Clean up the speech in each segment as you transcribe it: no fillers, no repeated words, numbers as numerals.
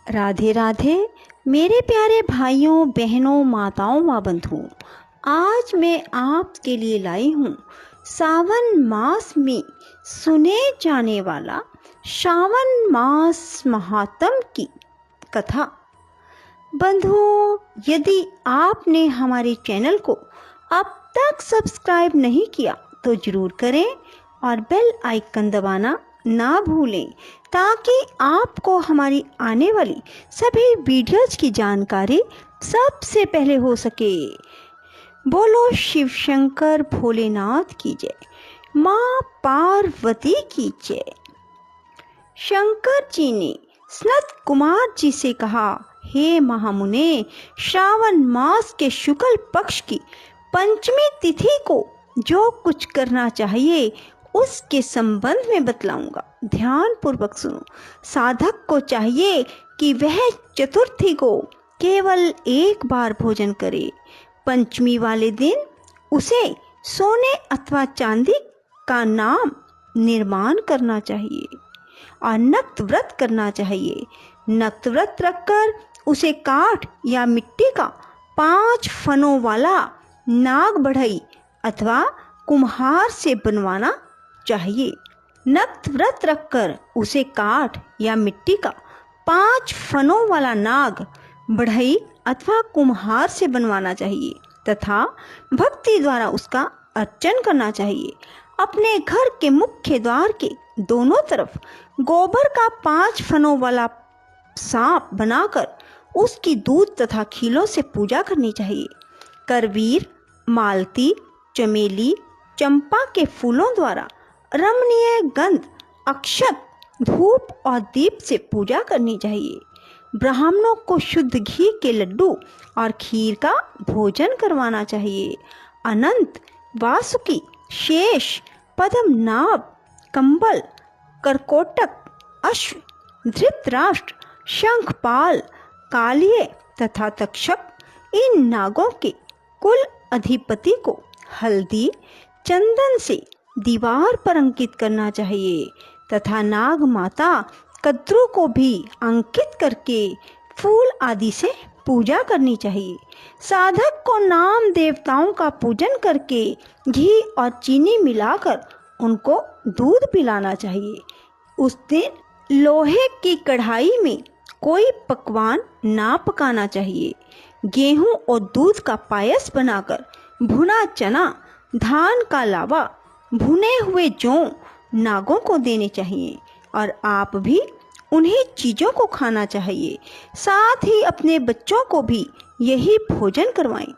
राधे राधे मेरे प्यारे भाइयों बहनों माताओं व बंधुओं, आज मैं आपके लिए लाई हूँ सावन मास में सुने जाने वाला श्रावण मास महात्म की कथा। बंधुओं, यदि आपने हमारे चैनल को अब तक सब्सक्राइब नहीं किया तो जरूर करें और बेल आइकन दबाना ना भूलें ताकि आपको हमारी आने वाली सभी वीडियोज की जानकारी सबसे पहले हो सके। बोलो शिव शंकर भोलेनाथ की जय, माँ पार्वती की जय। शंकर जी ने सनत कुमार जी से कहा, हे महामुने, श्रावण मास के शुक्ल पक्ष की पंचमी तिथि को जो कुछ करना चाहिए उसके संबंध में बतलाऊंगा। ध्यान पूर्वक सुनो। साधक को चाहिए कि वह चतुर्थी को केवल एक बार भोजन करे। पंचमी वाले दिन उसे सोने अथवा चांदी का नाम निर्माण करना चाहिए और नक्त व्रत करना चाहिए। नक्त व्रत रखकर उसे काठ या मिट्टी का 5 फनों वाला नाग बढ़ई अथवा कुम्हार से बनवाना चाहिए। नक्त व्रत रखकर उसे काठ या मिट्टी का 5 फनों वाला नाग बढ़ई अथवा कुम्हार से बनवाना चाहिए तथा भक्ति द्वारा उसका अर्चन करना चाहिए। अपने घर के मुख्य द्वार के दोनों तरफ गोबर का 5 फनों वाला सांप बनाकर उसकी दूध तथा खीलों से पूजा करनी चाहिए। करवीर, मालती, चमेली, चंपा के फूलों द्वारा रमणीय गंध, अक्षत, धूप और दीप से पूजा करनी चाहिए। ब्राह्मणों को शुद्ध घी के लड्डू और खीर का भोजन करवाना चाहिए। अनंत, वासुकी, शेष, पद्मनाभ, कंबल, करकोटक, अश्व, धृतराष्ट्र, शंखपाल, कालिये तथा तक्षक, इन नागों के कुल अधिपति को हल्दी चंदन से दीवार पर अंकित करना चाहिए तथा नाग माता कद्रू को भी अंकित करके फूल आदि से पूजा करनी चाहिए। साधक को नाम देवताओं का पूजन करके घी और चीनी मिलाकर उनको दूध पिलाना चाहिए। उस दिन लोहे की कढ़ाई में कोई पकवान ना पकाना चाहिए। गेहूं और दूध का पायस बनाकर भुना चना, धान का लावा, भुने हुए जौ नागों को देने चाहिए और आप भी उन्हीं चीज़ों को खाना चाहिए। साथ ही अपने बच्चों को भी यही भोजन करवाएं।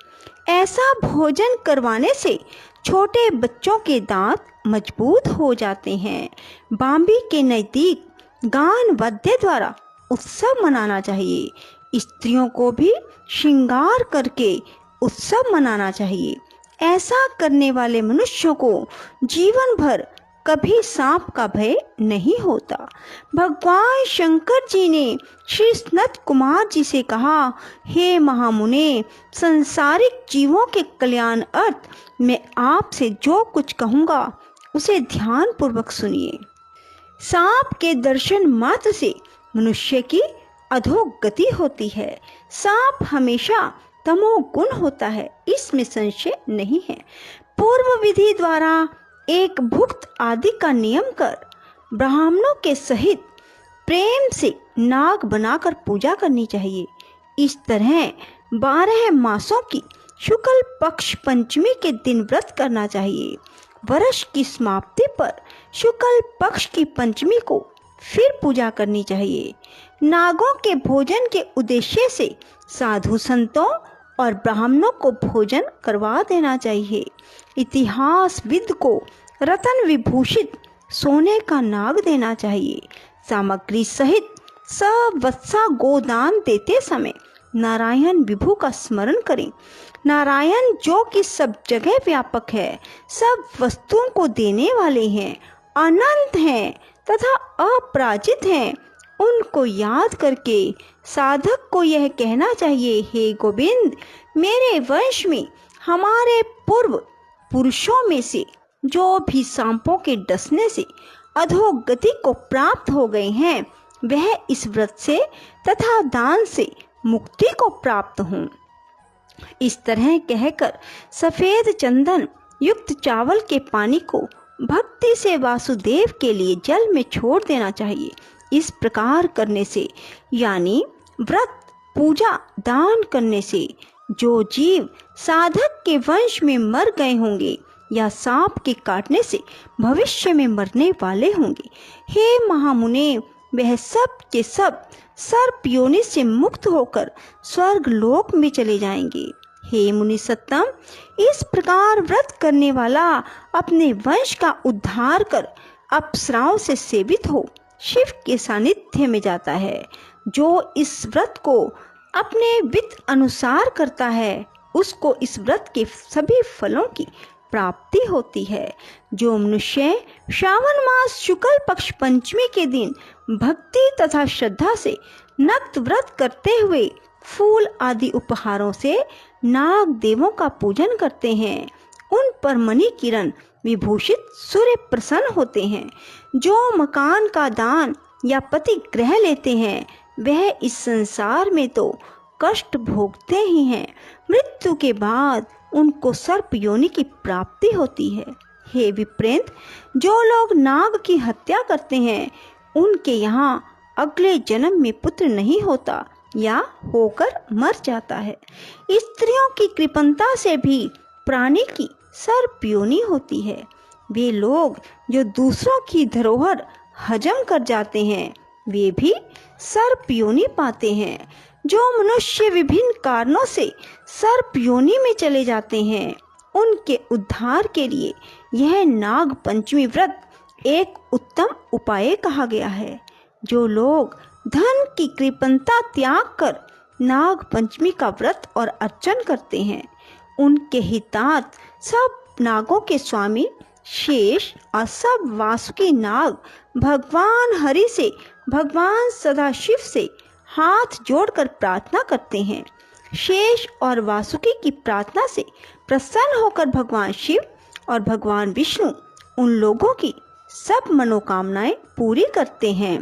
ऐसा भोजन करवाने से छोटे बच्चों के दांत मजबूत हो जाते हैं। बांबी के नज़दीक गान वाद्य द्वारा उत्सव मनाना चाहिए। स्त्रियों को भी श्रृंगार करके उत्सव मनाना चाहिए। ऐसा करने वाले मनुष्यों को जीवन भर कभी सांप का भय नहीं होता। भगवान शंकर जी ने श्री सनत कुमार जी से कहा, हे महामुने, संसारिक जीवों के कल्याण अर्थ मैं आपसे जो कुछ कहूँगा उसे ध्यान पूर्वक सुनिए। सांप के दर्शन मात्र से मनुष्य की अधोगति होती है। सांप हमेशा तमोगुण होता है, इसमें संशय नहीं है। पूर्व विधि द्वारा एक भुक्त आदि का नियम कर ब्राह्मणों के सहित प्रेम से नाग बनाकर पूजा करनी चाहिए। इस तरह 12 मासों की शुक्ल पक्ष पंचमी के दिन व्रत करना चाहिए। वर्ष की समाप्ति पर शुक्ल पक्ष की पंचमी को फिर पूजा करनी चाहिए। नागों के भोजन के उद्देश्य से साधु संतों और ब्राह्मणों को भोजन करवा देना चाहिए। इतिहासविद को रत्न विभूषित सोने का नाग देना चाहिए। सामग्री सहित सवत्सा गोदान देते समय नारायण विभु का स्मरण करें। नारायण जो कि सब जगह व्यापक है, सब वस्तुओं को देने वाले हैं, अनंत हैं तथा अपराजित हैं, उनको याद करके साधक को यह कहना चाहिए, हे गोविंद, मेरे वंश में हमारे पूर्व पुरुषों में से जो भी सांपों के डसने से अधोगति को प्राप्त हो गए हैं वह इस व्रत से तथा दान से मुक्ति को प्राप्त हों। इस तरह कहकर सफेद चंदन युक्त चावल के पानी को भक्ति से वासुदेव के लिए जल में छोड़ देना चाहिए। इस प्रकार करने से यानी व्रत, पूजा, दान करने से जो जीव साधक के वंश में मर गए होंगे या सांप के काटने से भविष्य में मरने वाले होंगे, हे महामुने, वह सब के सब सर्प योनि से मुक्त होकर स्वर्ग लोक में चले जाएंगे। हे मुनि सत्तम, इस प्रकार व्रत करने वाला अपने वंश का उद्धार कर अप्सराओं से सेवित हो शिव के सानिध्य में जाता है। जो इस व्रत को अपने वित्त अनुसार करता है उसको इस व्रत के सभी फलों की प्राप्ति होती है। जो मनुष्य श्रावण मास शुक्ल पक्ष पंचमी के दिन भक्ति तथा श्रद्धा से नक्त व्रत करते हुए फूल आदि उपहारों से नाग देवों का पूजन करते हैं, उन पर मणि किरण विभूषित सूर्य प्रसन्न होते हैं। जो मकान का दान या पति ग्रह लेते हैं वह इस संसार में तो कष्ट भोगते ही हैं, मृत्यु के बाद उनको सर्प योनि की प्राप्ति होती है। हे विप्रेंद्र, जो लोग नाग की हत्या करते हैं उनके यहाँ अगले जन्म में पुत्र नहीं होता या होकर मर जाता है। स्त्रियों की कृपणता से भी प्राणी की सर्प योनि होती है। वे लोग जो दूसरों की धरोहर हजम कर जाते हैं वे भी सर्प योनि पाते हैं। जो मनुष्य विभिन्न कारणों से सर्प योनि में चले जाते हैं उनके उद्धार के लिए यह नाग पंचमी व्रत एक उत्तम उपाय कहा गया है। जो लोग धन की कृपणता त्याग कर नाग पंचमी का व्रत और अर्चन करते हैं उनके हितार्थ सब नागों के स्वामी शेष और सब वासुकी नाग भगवान हरि से, भगवान सदाशिव से हाथ जोड़कर प्रार्थना करते हैं। शेष और वासुकी की प्रार्थना से प्रसन्न होकर भगवान शिव और भगवान विष्णु उन लोगों की सब मनोकामनाएं पूरी करते हैं।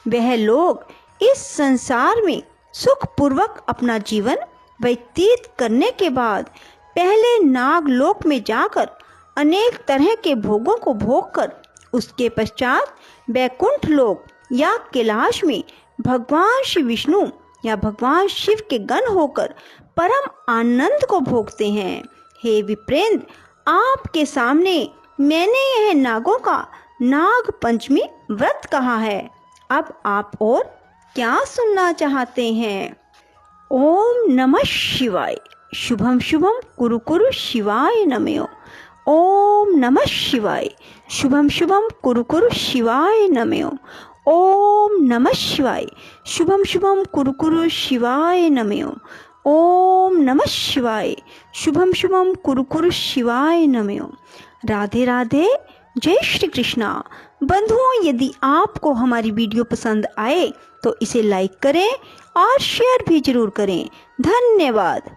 वह लोग इस संसार में सुख पूर्वक अपना जीवन व्यतीत करने के बाद पहले नागलोक में जाकर अनेक तरह के भोगों को भोग कर उसके पश्चात वैकुंठ लोक या कैलाश में भगवान श्री विष्णु या भगवान शिव के गण होकर परम आनंद को भोगते हैं। हे विप्रेंद्र, आपके सामने मैंने यह नागों का नाग पंचमी व्रत कहा है। अब आप और क्या सुनना चाहते हैं? ओम नमः शिवाय। शुभम शुभम कुरु कुरु शिवाय नमः। ओम नमः शिवाय। शुभम शुभम कुरु कुरु शिवाय नमः। ओम नमः शिवाय। शुभम शुभम कुरु कुरु शिवाय नमः। ओम नमः शिवाय। शुभम शुभम कुरु कुरु शिवाय नमः। राधे राधे। जय श्री कृष्णा। बंधुओं, यदि आपको हमारी वीडियो पसंद आए तो इसे लाइक करें और शेयर भी जरूर करें। धन्यवाद।